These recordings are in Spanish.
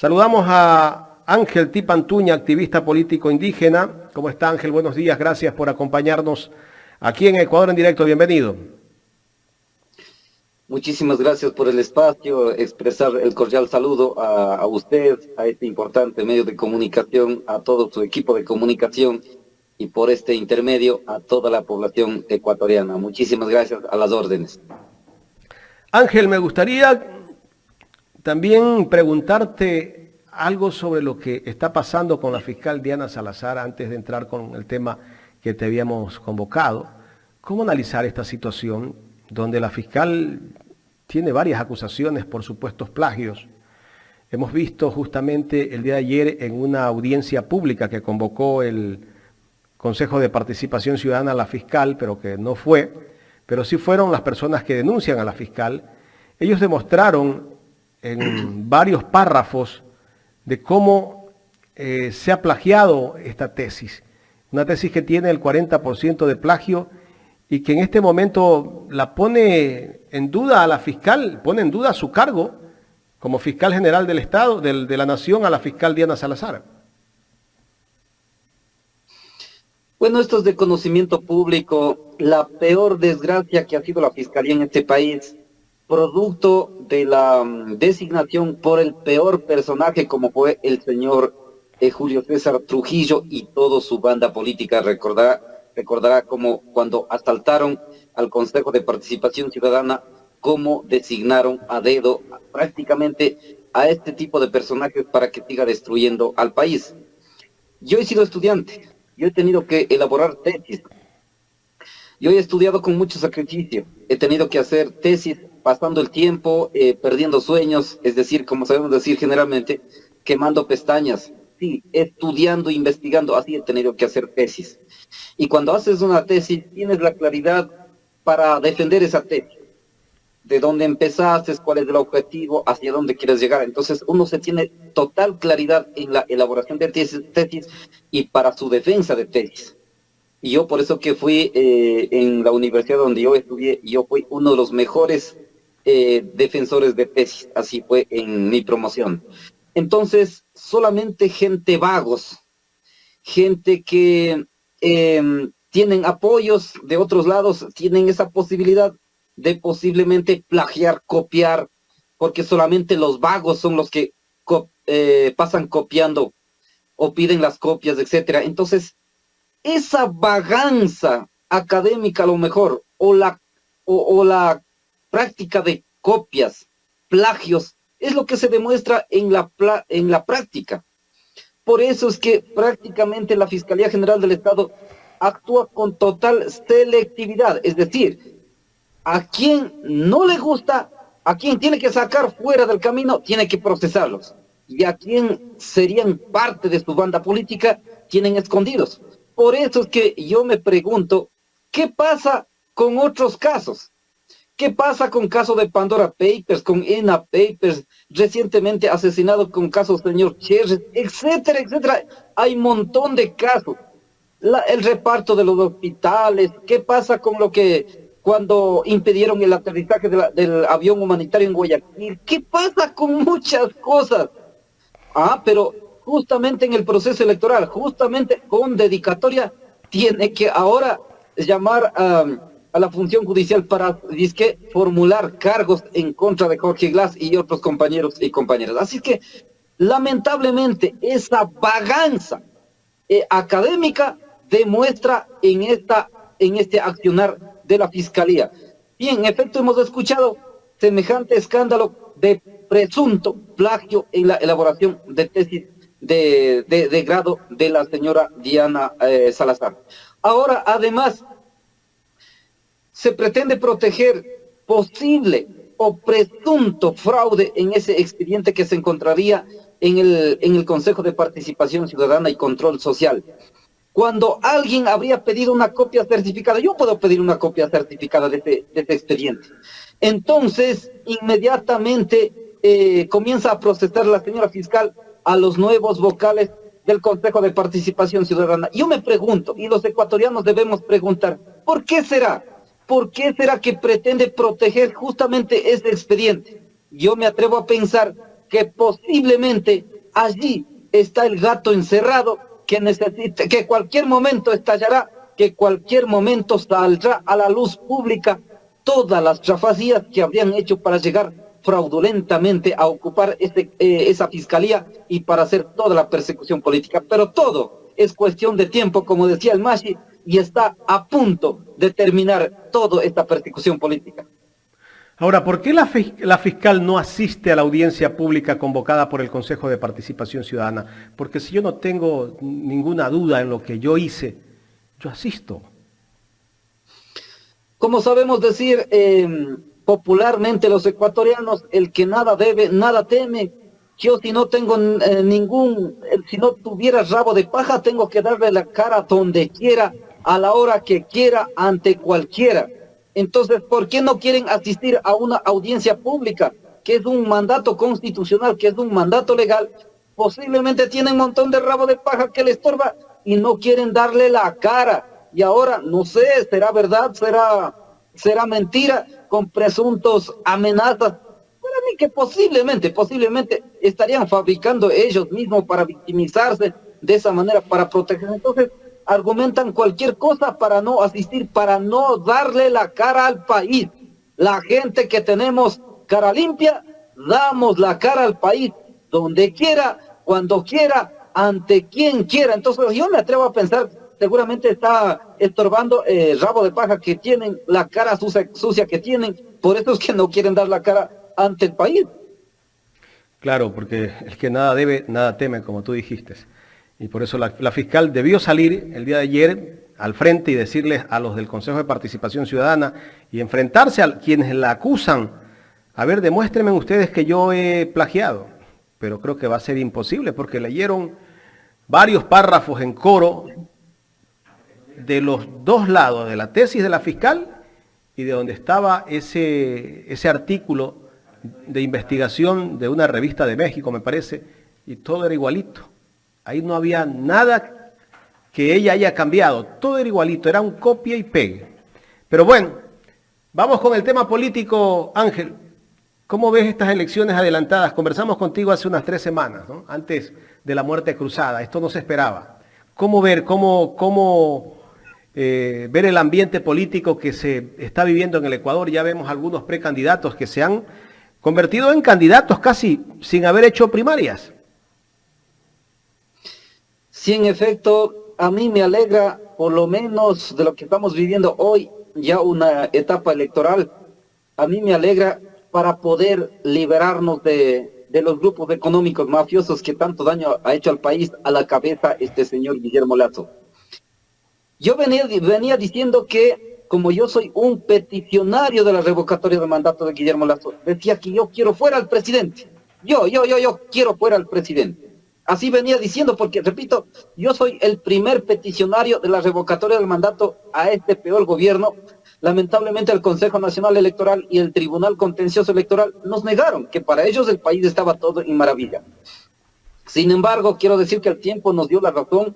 Saludamos a Ángel Tipantuña, activista político indígena. ¿Cómo está, Ángel? Buenos días, gracias por acompañarnos aquí en Ecuador en directo. Bienvenido. Muchísimas gracias por el espacio, expresar el cordial saludo a usted, a este importante medio de comunicación, a todo su equipo de comunicación y por este intermedio a toda la población ecuatoriana. Muchísimas gracias, a las órdenes. Ángel, me gustaría también preguntarte algo sobre lo que está pasando con la fiscal Diana Salazar antes de entrar con el tema que te habíamos convocado. ¿Cómo analizar esta situación donde la fiscal tiene varias acusaciones por supuestos plagios? Hemos visto justamente el día de ayer en una audiencia pública que convocó el Consejo de Participación Ciudadana a la fiscal, pero que no fue, pero sí fueron las personas que denuncian a la fiscal. Ellos demostraron en varios párrafos de cómo se ha plagiado esta tesis. Una tesis que tiene el 40% de plagio y que en este momento la pone en duda a la fiscal, pone en duda su cargo como fiscal general del Estado, de la Nación, a la fiscal Diana Salazar. Bueno, esto es de conocimiento público, la peor desgracia que ha sido la fiscalía en este país, producto de la designación por el peor personaje como fue el señor Julio César Trujillo y toda su banda política. Recordará como cuando asaltaron al Consejo de Participación Ciudadana, cómo designaron a dedo prácticamente a este tipo de personajes para que siga destruyendo al país. Yo he sido estudiante, yo he tenido que elaborar tesis, yo he estudiado con mucho sacrificio, he tenido que hacer tesis pasando el tiempo, perdiendo sueños, es decir, como sabemos decir generalmente, quemando pestañas. Sí, estudiando, investigando, así he tenido que hacer tesis. Y cuando haces una tesis, tienes la claridad para defender esa tesis. De dónde empezaste, cuál es el objetivo, hacia dónde quieres llegar. Entonces uno se tiene total claridad en la elaboración de tesis y para su defensa de tesis. Y yo por eso que fui en la universidad donde yo estudié, yo fui uno de los mejores defensores de tesis, así fue en mi promoción. Entonces, solamente gente vagos, gente que tienen apoyos de otros lados, tienen esa posibilidad de posiblemente plagiar, copiar, porque solamente los vagos son los que pasan copiando o piden las copias, etcétera. Entonces, esa vagancia académica a lo mejor, o la práctica de copias, plagios, es lo que se demuestra en la práctica. Por eso es que prácticamente la Fiscalía General del Estado actúa con total selectividad, es decir, a quien no le gusta, a quien tiene que sacar fuera del camino, tiene que procesarlos. Y a quien serían parte de su banda política, tienen escondidos. Por eso es que yo me pregunto, ¿qué pasa con otros casos? ¿Qué pasa con caso de Pandora Papers, con ENA Papers, recientemente asesinado con casos señor Cherres, etcétera, etcétera? Hay un montón de casos. El reparto de los hospitales, ¿qué pasa con lo que cuando impidieron el aterrizaje del avión humanitario en Guayaquil? ¿Qué pasa con muchas cosas? Pero justamente en el proceso electoral, justamente con dedicatoria, tiene que ahora llamar a la función judicial para formular cargos en contra de Jorge Glass y otros compañeros y compañeras. Así que, lamentablemente, esa vagancia académica demuestra en este accionar de la Fiscalía. Y en efecto hemos escuchado semejante escándalo de presunto plagio en la elaboración de tesis de grado de la señora Diana Salazar. Ahora, además, se pretende proteger posible o presunto fraude en ese expediente que se encontraría en el Consejo de Participación Ciudadana y Control Social. Cuando alguien habría pedido una copia certificada, yo puedo pedir una copia certificada de este expediente. Entonces, inmediatamente comienza a procesar la señora fiscal a los nuevos vocales del Consejo de Participación Ciudadana. Yo me pregunto, y los ecuatorianos debemos preguntar, ¿por qué será? ¿Por qué será que pretende proteger justamente ese expediente? Yo me atrevo a pensar que posiblemente allí está el gato encerrado que necesita, que cualquier momento estallará, que cualquier momento saldrá a la luz pública todas las trafalías que habrían hecho para llegar fraudulentamente a ocupar esa fiscalía y para hacer toda la persecución política. Pero todo es cuestión de tiempo, como decía el Mashi, y está a punto de terminar toda esta persecución política. Ahora, ¿por qué la fiscal no asiste a la audiencia pública convocada por el Consejo de Participación Ciudadana? Porque si yo no tengo ninguna duda en lo que yo hice, yo asisto. Como sabemos decir popularmente los ecuatorianos, el que nada debe, nada teme. Yo si no tengo si no tuviera rabo de paja, tengo que darle la cara donde quiera, a la hora que quiera, ante cualquiera. Entonces, ¿por qué no quieren asistir a una audiencia pública, que es un mandato constitucional, que es un mandato legal? Posiblemente tienen un montón de rabo de paja que les estorba y no quieren darle la cara. Y ahora, no sé, ¿será verdad? ¿Será mentira? Con presuntos amenazas. Para mí que posiblemente estarían fabricando ellos mismos para victimizarse de esa manera, para protegerse. Entonces, argumentan cualquier cosa para no asistir, para no darle la cara al país. La gente que tenemos cara limpia, damos la cara al país, donde quiera, cuando quiera, ante quien quiera. Entonces yo me atrevo a pensar, seguramente está estorbando el rabo de paja que tienen, la cara sucia que tienen, por eso es que no quieren dar la cara ante el país. Claro, porque el que nada debe, nada teme, como tú dijiste. Y por eso la fiscal debió salir el día de ayer al frente y decirles a los del Consejo de Participación Ciudadana y enfrentarse a quienes la acusan. A ver, demuéstrenme ustedes que yo he plagiado. Pero creo que va a ser imposible porque leyeron varios párrafos en coro de los dos lados, de la tesis de la fiscal y de donde estaba ese artículo de investigación de una revista de México, me parece, y todo era igualito. Ahí no había nada que ella haya cambiado, todo era igualito, era un copia y pegue. Pero bueno, vamos con el tema político, Ángel. ¿Cómo ves estas elecciones adelantadas? Conversamos contigo hace unas 3 semanas, ¿no? Antes de la muerte cruzada, esto no se esperaba. ¿Cómo ver el ambiente político que se está viviendo en el Ecuador? Ya vemos algunos precandidatos que se han convertido en candidatos casi sin haber hecho primarias. Sí, en efecto, a mí me alegra, por lo menos de lo que estamos viviendo hoy, ya una etapa electoral, a mí me alegra para poder liberarnos de los grupos económicos mafiosos que tanto daño ha hecho al país, a la cabeza este señor Guillermo Lasso. Yo venía diciendo que, como yo soy un peticionario de la revocatoria de mandato de Guillermo Lasso, decía que yo quiero fuera al presidente. Yo quiero fuera al presidente. Así venía diciendo, porque, repito, yo soy el primer peticionario de la revocatoria del mandato a este peor gobierno. Lamentablemente el Consejo Nacional Electoral y el Tribunal Contencioso Electoral nos negaron que para ellos el país estaba todo en maravilla. Sin embargo, quiero decir que el tiempo nos dio la razón.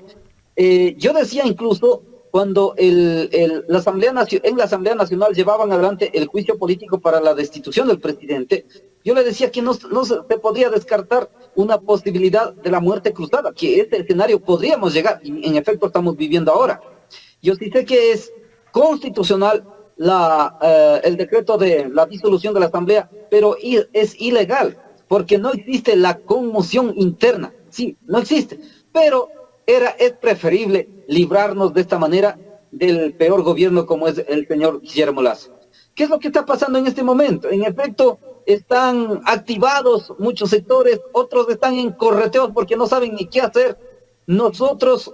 Yo decía incluso, cuando en la Asamblea Nacional llevaban adelante el juicio político para la destitución del presidente, yo le decía que no se podría descartar una posibilidad de la muerte cruzada, que este escenario podríamos llegar, y en efecto estamos viviendo ahora. Yo sí sé que es constitucional el decreto de la disolución de la Asamblea, pero es ilegal, porque no existe la conmoción interna. Sí, no existe, pero es preferible librarnos de esta manera del peor gobierno como es el señor Guillermo Lasso. ¿Qué es lo que está pasando en este momento? En efecto, están activados muchos sectores, otros están en correteos porque no saben ni qué hacer. Nosotros,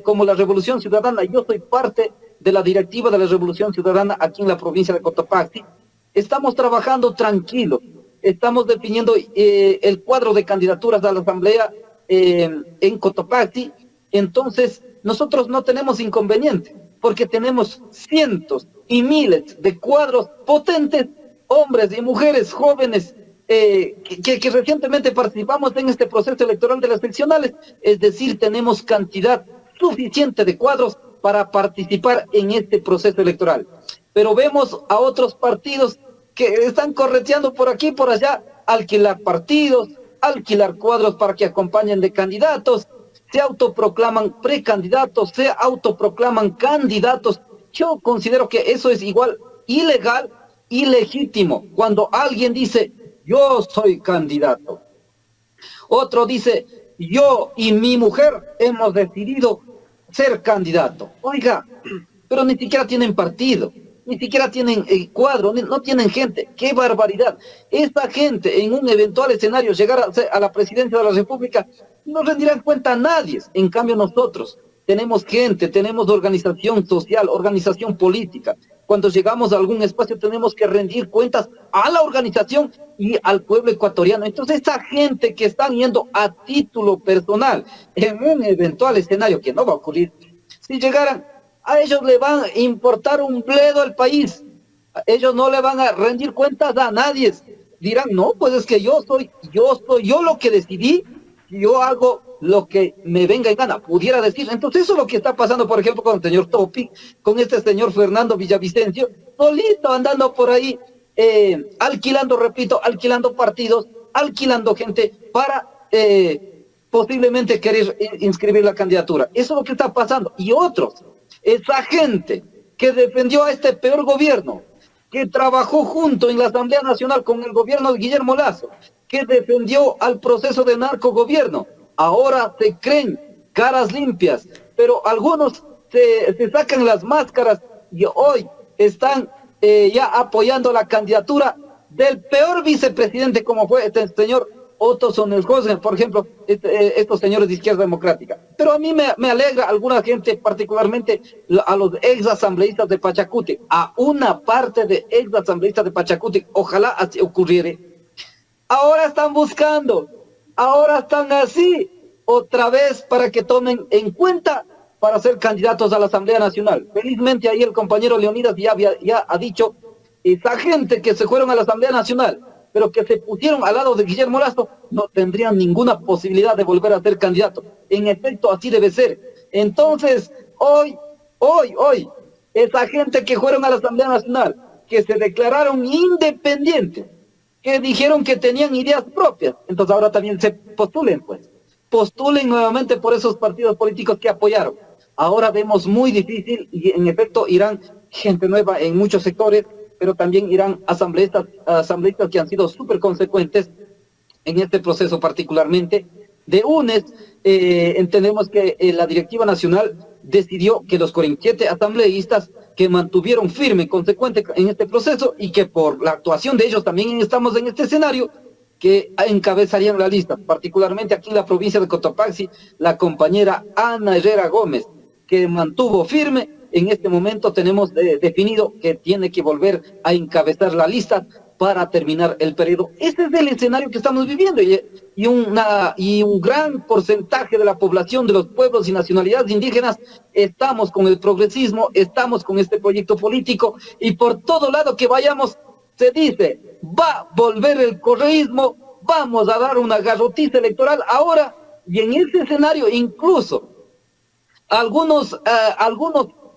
como la Revolución Ciudadana, yo soy parte de la directiva de la Revolución Ciudadana aquí en la provincia de Cotopaxi, estamos trabajando tranquilos, estamos definiendo el cuadro de candidaturas a la Asamblea en Cotopaxi. Entonces, nosotros no tenemos inconveniente, porque tenemos cientos y miles de cuadros potentes, hombres y mujeres jóvenes, que recientemente participamos en este proceso electoral de las seccionales, es decir, tenemos cantidad suficiente de cuadros para participar en este proceso electoral. Pero vemos a otros partidos que están correteando por aquí y por allá, alquilar partidos, alquilar cuadros para que acompañen de candidatos, se autoproclaman precandidatos, se autoproclaman candidatos. Yo considero que eso es igual ilegal, ilegítimo. Cuando alguien dice, yo soy candidato. Otro dice, yo y mi mujer hemos decidido ser candidato. Oiga, pero ni siquiera tienen partido, ni siquiera tienen cuadro, no tienen gente. ¡Qué barbaridad! Esta gente, en un eventual escenario, llegar a la presidencia de la República, no rendirán cuenta a nadie. En cambio, nosotros tenemos gente, tenemos organización social, organización política. Cuando llegamos a algún espacio tenemos que rendir cuentas a la organización y al pueblo ecuatoriano. Entonces, esa gente que están yendo a título personal en un eventual escenario que no va a ocurrir, si llegaran, a ellos le van a importar un bledo al país. Ellos no le van a rendir cuentas a nadie. Dirán, no, pues es que yo soy yo lo que decidí, yo hago lo que me venga en gana, pudiera decir. Entonces eso es lo que está pasando, por ejemplo, con el señor Topi, con este señor Fernando Villavicencio, solito andando por ahí, alquilando, repito, alquilando partidos, alquilando gente para posiblemente querer inscribir la candidatura. Eso es lo que está pasando. Y otros, esa gente que defendió a este peor gobierno, que trabajó junto en la Asamblea Nacional con el gobierno de Guillermo Lazo, que defendió al proceso de narcogobierno, ahora se creen caras limpias, pero algunos se sacan las máscaras y hoy están ya apoyando la candidatura del peor vicepresidente como fue este señor Otto Sonnenhausen, por ejemplo, estos señores de Izquierda Democrática. Pero a mí me alegra alguna gente, particularmente a los ex asambleístas de Pachacuti, a una parte de ex asambleístas de Pachacuti, ojalá así ocurriera. Ahora están buscando, ahora están así, otra vez para que tomen en cuenta para ser candidatos a la Asamblea Nacional. Felizmente ahí el compañero Leonidas ya ha dicho, esa gente que se fueron a la Asamblea Nacional, pero que se pusieron al lado de Guillermo Lazo, no tendrían ninguna posibilidad de volver a ser candidato. En efecto, así debe ser. Entonces, hoy, esa gente que fueron a la Asamblea Nacional, que se declararon independientes, que dijeron que tenían ideas propias, entonces ahora también se postulen, pues. Postulen nuevamente por esos partidos políticos que apoyaron. Ahora vemos muy difícil y en efecto irán gente nueva en muchos sectores, pero también irán asambleístas que han sido súper consecuentes en este proceso particularmente. De UNES, entendemos que la directiva nacional decidió que los 47 asambleístas que mantuvieron firme, consecuente en este proceso y que por la actuación de ellos también estamos en este escenario, que encabezarían la lista, particularmente aquí en la provincia de Cotopaxi, la compañera Ana Herrera Gómez, que mantuvo firme. En este momento tenemos definido que tiene que volver a encabezar la lista para terminar el periodo. Ese es el escenario que estamos viviendo y un gran porcentaje de la población de los pueblos y nacionalidades indígenas estamos con el progresismo, estamos con este proyecto político y por todo lado que vayamos se dice, va a volver el correísmo, vamos a dar una garrotiza electoral ahora y en ese escenario incluso algunos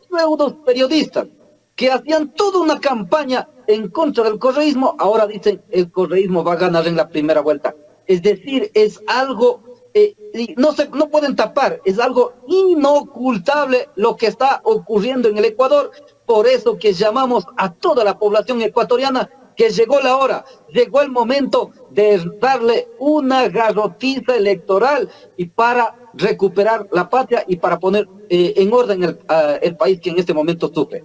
pseudos periodistas que hacían toda una campaña en contra del correísmo, ahora dicen el correísmo va a ganar en la primera vuelta. Es decir, es algo, no pueden tapar, es algo inocultable lo que está ocurriendo en el Ecuador. Por eso que llamamos a toda la población ecuatoriana que llegó la hora, llegó el momento de darle una garrotiza electoral y para recuperar la patria y para poner en orden el país que en este momento sufre.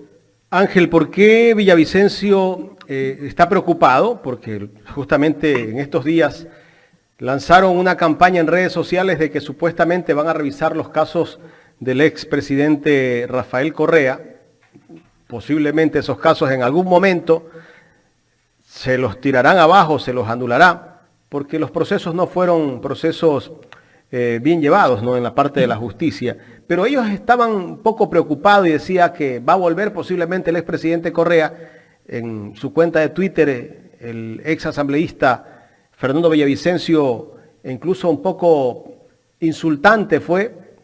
Ángel, ¿por qué Villavicencio está preocupado? Porque justamente en estos días lanzaron una campaña en redes sociales de que supuestamente van a revisar los casos del expresidente Rafael Correa. Posiblemente esos casos en algún momento se los tirarán abajo, se los anulará, porque los procesos no fueron procesos bien llevados, ¿no?, en la parte de la justicia. Pero ellos estaban un poco preocupados y decía que va a volver posiblemente el expresidente Correa. En su cuenta de Twitter, el ex asambleísta Fernando Villavicencio, incluso un poco insultante fue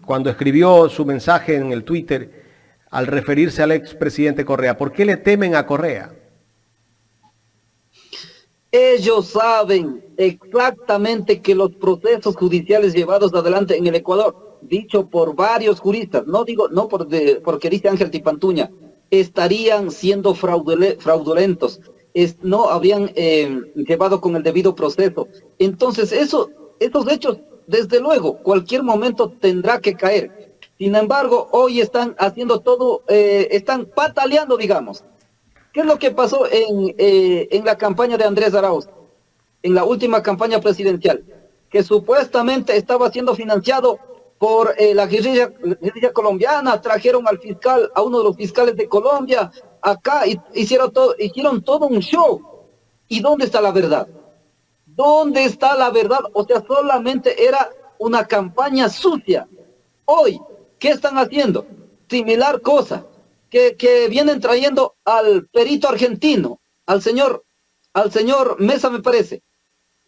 cuando escribió su mensaje en el Twitter al referirse al expresidente Correa. ¿Por qué le temen a Correa? Ellos saben exactamente que los procesos judiciales llevados adelante en el Ecuador, dicho por varios juristas, no digo, no porque dice Ángel Tipantuña, estarían siendo fraudulentos, no habrían llevado con el debido proceso. Entonces, esos hechos, desde luego, cualquier momento tendrá que caer. Sin embargo, hoy están haciendo todo, están pataleando, digamos. ¿Qué es lo que pasó en la campaña de Andrés Arauz, en la última campaña presidencial? Que supuestamente estaba siendo financiado por la guerrilla colombiana, trajeron al fiscal, a uno de los fiscales de Colombia, acá, hicieron todo un show. ¿Y dónde está la verdad? ¿Dónde está la verdad? O sea, solamente era una campaña sucia. Hoy, ¿qué están haciendo? Similar cosa. Que vienen trayendo al perito argentino, al señor Mesa, me parece,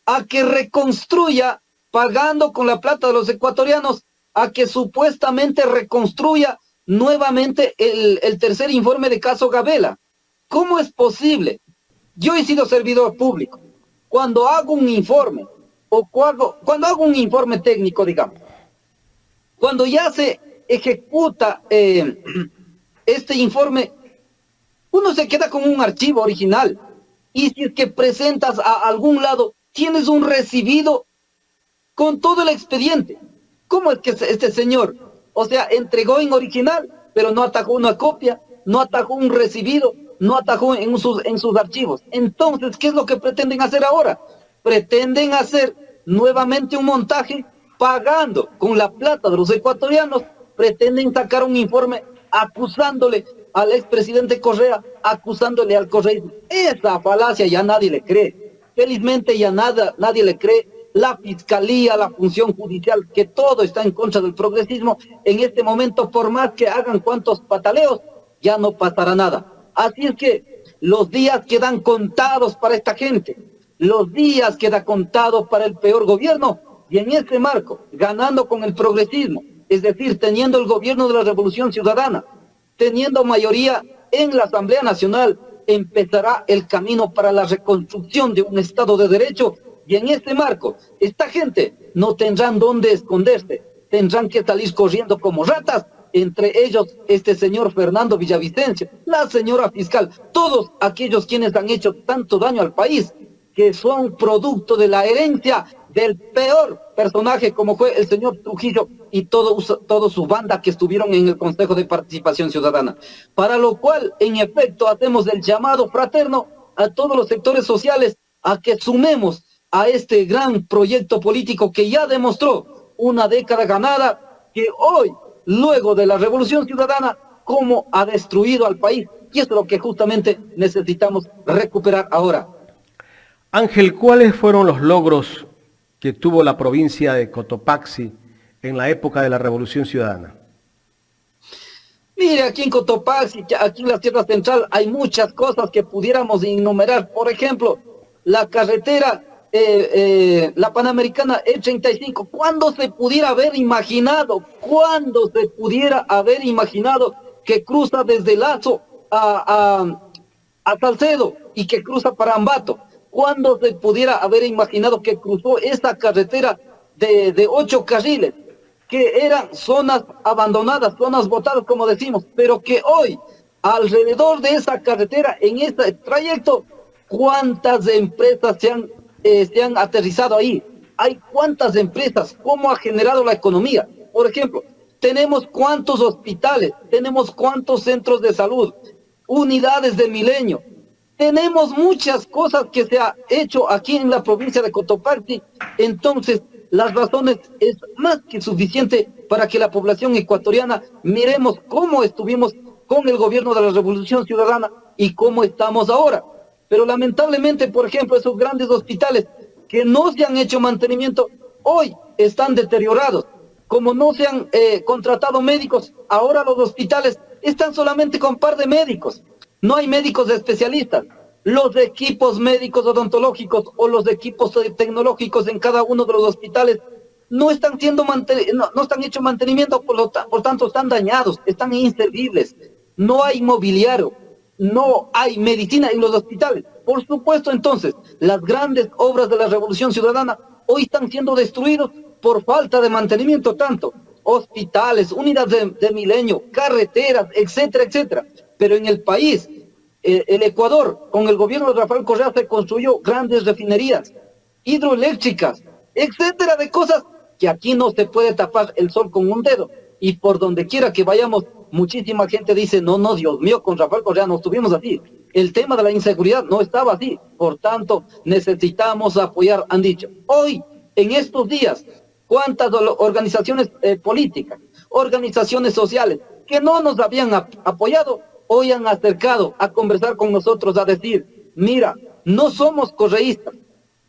a que reconstruya, pagando con la plata de los ecuatorianos, a que supuestamente reconstruya nuevamente el tercer informe de caso Gabela. ¿Cómo es posible? Yo he sido servidor público. Cuando hago un informe, cuando hago un informe técnico, digamos, cuando ya se ejecuta este informe, uno se queda con un archivo original. Y si es que presentas a algún lado, tienes un recibido con todo el expediente. ¿Cómo es que este señor, o sea, entregó en original, pero no atajó una copia, no atajó un recibido, no atajó en sus archivos? Entonces, ¿qué es lo que pretenden hacer ahora? Pretenden hacer nuevamente un montaje pagando con la plata de los ecuatorianos, pretenden sacar un informe acusándole al expresidente Correa, acusándole al correísmo. Esa falacia ya nadie le cree. Felizmente ya nadie le cree. La fiscalía, la función judicial, que todo está en contra del progresismo, en este momento, por más que hagan cuantos pataleos, ya no pasará nada. Así es que los días quedan contados para esta gente. Los días quedan contados para el peor gobierno. Y en este marco, ganando con el progresismo, es decir, teniendo el gobierno de la Revolución Ciudadana, teniendo mayoría en la Asamblea Nacional, empezará el camino para la reconstrucción de un Estado de Derecho. Y en este marco, esta gente no tendrán dónde esconderse, tendrán que salir corriendo como ratas, entre ellos este señor Fernando Villavicencio, la señora fiscal, todos aquellos quienes han hecho tanto daño al país, que son producto de la herencia del peor personaje como fue el señor Trujillo y todo su banda que estuvieron en el Consejo de Participación Ciudadana. Para lo cual, en efecto, hacemos el llamado fraterno a todos los sectores sociales a que sumemos a este gran proyecto político que ya demostró una década ganada, que hoy, luego de la Revolución Ciudadana, cómo ha destruido al país. Y eso es lo que justamente necesitamos recuperar ahora. Ángel, ¿cuáles fueron los logros que tuvo la provincia de Cotopaxi en la época de la Revolución Ciudadana? Mire, aquí en Cotopaxi, aquí en la Sierra Central, hay muchas cosas que pudiéramos enumerar. Por ejemplo, la carretera, la Panamericana E35. ¿Cuándo se pudiera haber imaginado? ¿Cuándo se pudiera haber imaginado que cruza desde Lazo a Salcedo y que cruza para Ambato? ¿Cuándo se pudiera haber imaginado que cruzó esta carretera de 8 carriles, que eran zonas abandonadas, zonas botadas, como decimos, pero que hoy, alrededor de esa carretera, en este trayecto, cuántas empresas se han aterrizado ahí? Hay cuántas empresas, cómo ha generado la economía. Por ejemplo, tenemos cuántos hospitales, tenemos cuántos centros de salud, unidades de Milenio. Tenemos muchas cosas que se ha hecho aquí en la provincia de Cotopaxi. Entonces, las razones es más que suficiente para que la población ecuatoriana miremos cómo estuvimos con el gobierno de la Revolución Ciudadana y cómo estamos ahora. Pero lamentablemente, por ejemplo, esos grandes hospitales que no se han hecho mantenimiento, hoy están deteriorados. Como no se han contratado médicos, ahora los hospitales están solamente con par de médicos. No hay médicos especialistas. Los equipos médicos odontológicos o los equipos tecnológicos en cada uno de los hospitales no están no están hechos mantenimiento, por tanto están dañados, están inservibles. No hay mobiliario, no hay medicina en los hospitales. Por supuesto, entonces, las grandes obras de la Revolución Ciudadana hoy están siendo destruidos por falta de mantenimiento, tanto hospitales, unidades de milenio, carreteras, etcétera, etcétera. Pero en el país, el Ecuador, con el gobierno de Rafael Correa, se construyó grandes refinerías, hidroeléctricas, etcétera, de cosas que aquí no se puede tapar el sol con un dedo. Y por donde quiera que vayamos, muchísima gente dice, no, no, Dios mío, con Rafael Correa no estuvimos así. El tema de la inseguridad no estaba así. Por tanto, necesitamos apoyar, han dicho. Hoy, en estos días, ¿cuántas organizaciones políticas, organizaciones sociales que no nos habían apoyado, hoy han acercado a conversar con nosotros, a decir, mira, no somos correístas,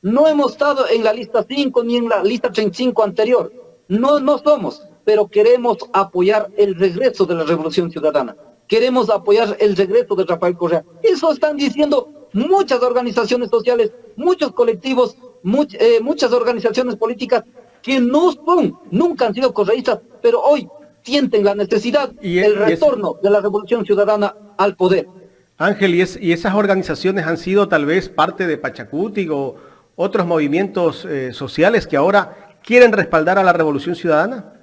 no hemos estado en la lista 5 ni en la lista 35 anterior, no somos, pero queremos apoyar el regreso de la Revolución Ciudadana, queremos apoyar el regreso de Rafael Correa. Eso están diciendo muchas organizaciones sociales, muchos colectivos, muchas organizaciones políticas que no son, nunca han sido correístas, pero hoy sienten la necesidad del retorno de la Revolución Ciudadana al poder. Ángel, ¿y esas organizaciones han sido tal vez parte de Pachacuti o otros movimientos sociales que ahora quieren respaldar a la Revolución Ciudadana?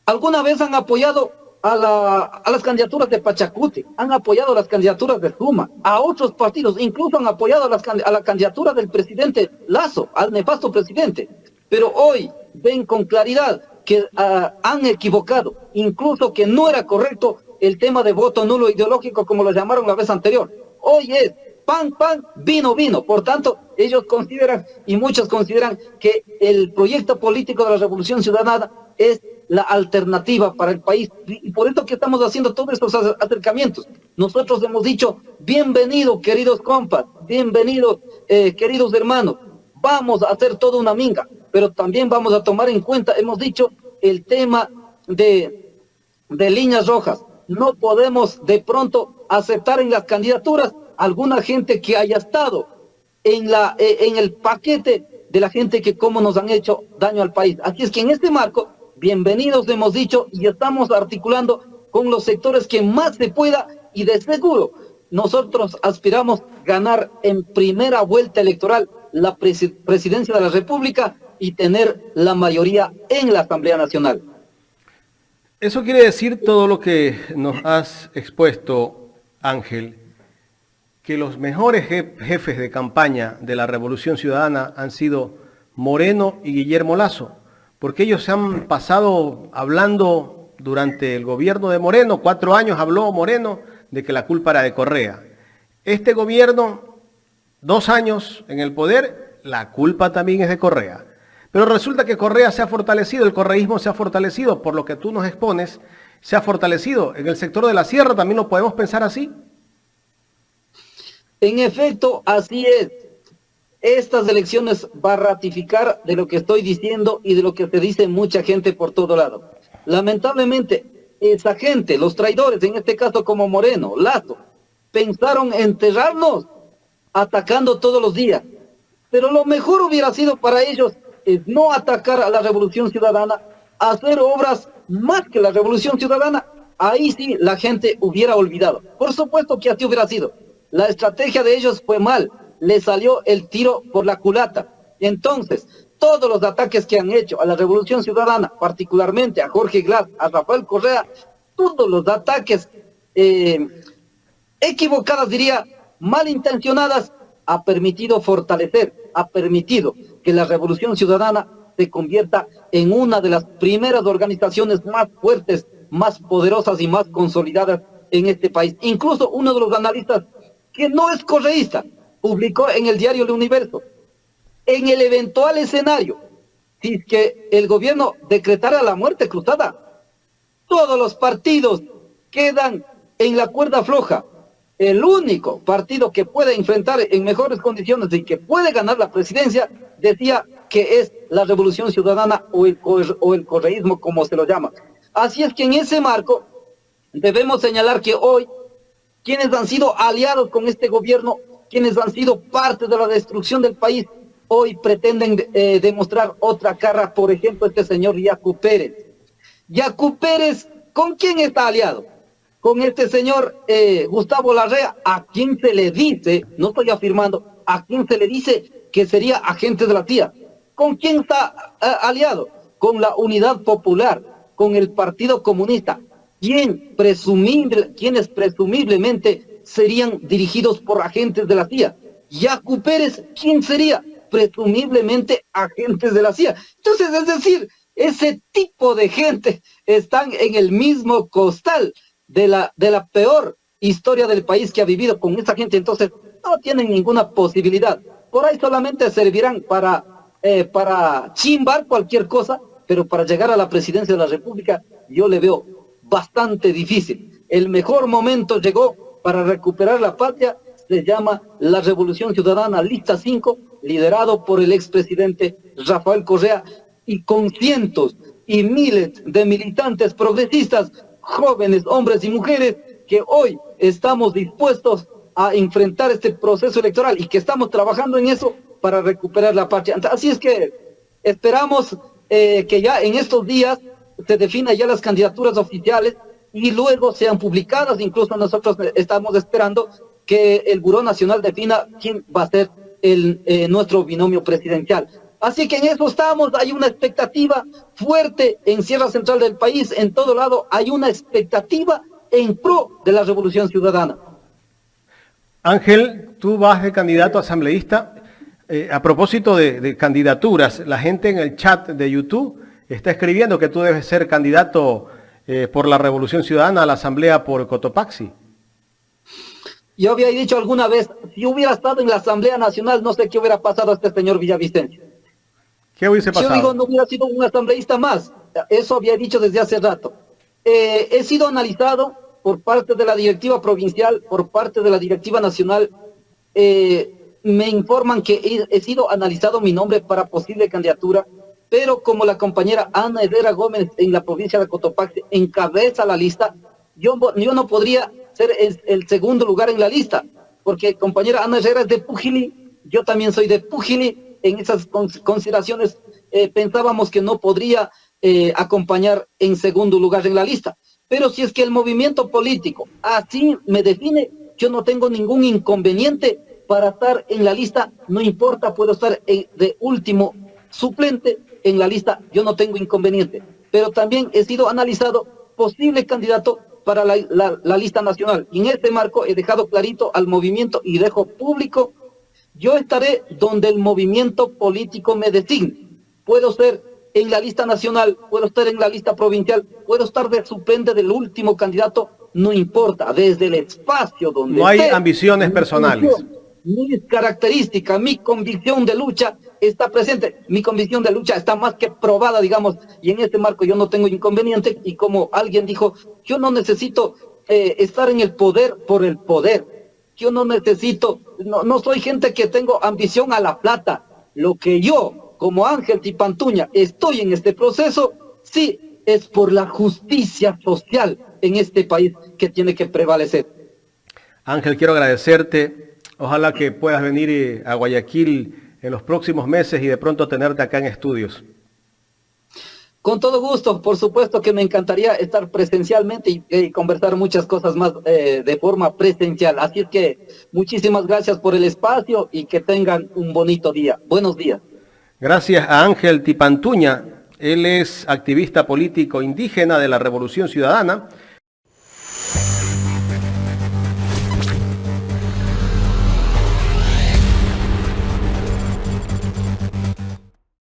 ¿Alguna vez han apoyado a las candidaturas de Pachacuti? Han apoyado las candidaturas de Suma, a otros partidos, incluso han apoyado a la candidatura del presidente Lasso, al nefasto presidente. Pero hoy ven con claridad que han equivocado, incluso que no era correcto el tema de voto nulo ideológico, como lo llamaron la vez anterior. Hoy es pan, pan, vino, vino. Por tanto, ellos consideran, y muchos consideran, que el proyecto político de la Revolución Ciudadana es la alternativa para el país. Y por eso que estamos haciendo todos estos acercamientos. Nosotros hemos dicho, bienvenidos, queridos compas, bienvenidos, queridos hermanos. Vamos a hacer toda una minga, pero también vamos a tomar en cuenta, hemos dicho, el tema de líneas rojas. No podemos de pronto aceptar en las candidaturas alguna gente que haya estado en el paquete de la gente que como nos han hecho daño al país. Así es que en este marco, bienvenidos hemos dicho, y estamos articulando con los sectores que más se pueda, y de seguro nosotros aspiramos ganar en primera vuelta electoral la presidencia de la República y tener la mayoría en la Asamblea Nacional. Eso quiere decir todo lo que nos has expuesto, Ángel, que los mejores jefes de campaña de la Revolución Ciudadana han sido Moreno y Guillermo Lasso, porque ellos se han pasado hablando durante el gobierno de Moreno, 4 años habló Moreno de que la culpa era de Correa. Este gobierno, 2 años en el poder, la culpa también es de Correa. Pero resulta que Correa se ha fortalecido, el correísmo se ha fortalecido, por lo que tú nos expones, se ha fortalecido. En el sector de la sierra también lo podemos pensar así. En efecto, así es. Estas elecciones va a ratificar de lo que estoy diciendo y de lo que te dice mucha gente por todo lado. Lamentablemente, esa gente, los traidores, en este caso como Moreno, Lasso, pensaron enterrarnos atacando todos los días. Pero lo mejor hubiera sido para ellos es no atacar a la Revolución Ciudadana, hacer obras más que la Revolución Ciudadana. Ahí sí la gente hubiera olvidado. Por supuesto que así hubiera sido. La estrategia de ellos fue mal. Le salió el tiro por la culata. Entonces, todos los ataques que han hecho a la Revolución Ciudadana, particularmente a Jorge Glass, a Rafael Correa, todos los ataques equivocadas, diría, malintencionadas, ha permitido fortalecer, ha permitido que la Revolución Ciudadana se convierta en una de las primeras organizaciones más fuertes, más poderosas y más consolidadas en este país. Incluso uno de los analistas, que no es correísta, publicó en el diario El Universo, en el eventual escenario, si es que el gobierno decretara la muerte cruzada, todos los partidos quedan en la cuerda floja. El único partido que puede enfrentar en mejores condiciones y que puede ganar la presidencia, decía que es la Revolución Ciudadana o el correísmo, como se lo llama. Así es que en ese marco debemos señalar que hoy quienes han sido aliados con este gobierno, quienes han sido parte de la destrucción del país, hoy pretenden demostrar otra cara. Por ejemplo, este señor Yacu Pérez. Yacu Pérez, ¿con quién está aliado? con este señor Gustavo Larrea, a quien se le dice, no estoy afirmando, a quien se le dice que sería agente de la CIA. ¿Con quién está aliado? Con la Unidad Popular, con el Partido Comunista, quienes presumiblemente serían dirigidos por agentes de la CIA. Yacu Pérez, ¿quién sería? Presumiblemente agentes de la CIA. Entonces, es decir, ese tipo de gente están en el mismo costal de la peor historia del país que ha vivido con esa gente. Entonces, no tienen ninguna posibilidad. Por ahí solamente servirán para chimbar cualquier cosa, pero para llegar a la presidencia de la República yo le veo bastante difícil. El mejor momento llegó para recuperar la patria, se llama la Revolución Ciudadana Lista 5, liderado por el expresidente Rafael Correa y con cientos y miles de militantes progresistas, jóvenes, hombres y mujeres, que hoy estamos dispuestos a enfrentar este proceso electoral y que estamos trabajando en eso para recuperar la patria. Así es que esperamos que ya en estos días se definan ya las candidaturas oficiales y luego sean publicadas. Incluso nosotros estamos esperando que el Buró Nacional defina quién va a ser nuestro binomio presidencial. Así que en eso estamos, hay una expectativa fuerte en Sierra Central del país, en todo lado hay una expectativa en pro de la Revolución Ciudadana. Ángel, tú vas de candidato a asambleísta. A propósito de candidaturas, la gente en el chat de YouTube está escribiendo que tú debes ser candidato por la Revolución Ciudadana a la Asamblea por Cotopaxi. Yo había dicho alguna vez, si hubiera estado en la Asamblea Nacional, no sé qué hubiera pasado a este señor Villavicencio. ¿Qué hubiese pasado? Yo digo, no hubiera sido un asambleísta más. Eso había dicho desde hace rato. He sido analizado por parte de la directiva provincial, por parte de la directiva nacional. Me informan que he sido analizado mi nombre para posible candidatura, pero como la compañera Ana Herrera Gómez en la provincia de Cotopaxi encabeza la lista, yo no podría ser el segundo lugar en la lista, porque compañera Ana Herrera es de Pujilí, yo también soy de Pujilí. En esas consideraciones pensábamos que no podría acompañar en segundo lugar en la lista. Pero si es que el movimiento político así me define, yo no tengo ningún inconveniente para estar en la lista, no importa, puedo estar de último suplente en la lista, yo no tengo inconveniente. Pero también he sido analizado posible candidato para la lista nacional. Y en este marco he dejado clarito al movimiento y dejo público: yo estaré donde el movimiento político me designe. Puedo ser en la lista nacional, puedo estar en la lista provincial, puedo estar de suplente del último candidato, no importa, desde el espacio donde no hay ambiciones personales. Mis características, mi convicción de lucha está presente. Mi convicción de lucha está más que probada, digamos, y en este marco yo no tengo inconveniente. Y como alguien dijo, yo no necesito estar en el poder por el poder. Yo no necesito, no soy gente que tengo ambición a la plata. Lo que yo, como Ángel Tipantuña, estoy en este proceso, sí, es por la justicia social en este país que tiene que prevalecer. Ángel, quiero agradecerte. Ojalá que puedas venir a Guayaquil en los próximos meses y de pronto tenerte acá en estudios. Con todo gusto, por supuesto que me encantaría estar presencialmente y conversar muchas cosas más de forma presencial. Así es que muchísimas gracias por el espacio y que tengan un bonito día. Buenos días. Gracias a Ángel Tipantuña. Él es activista político indígena de la Revolución Ciudadana.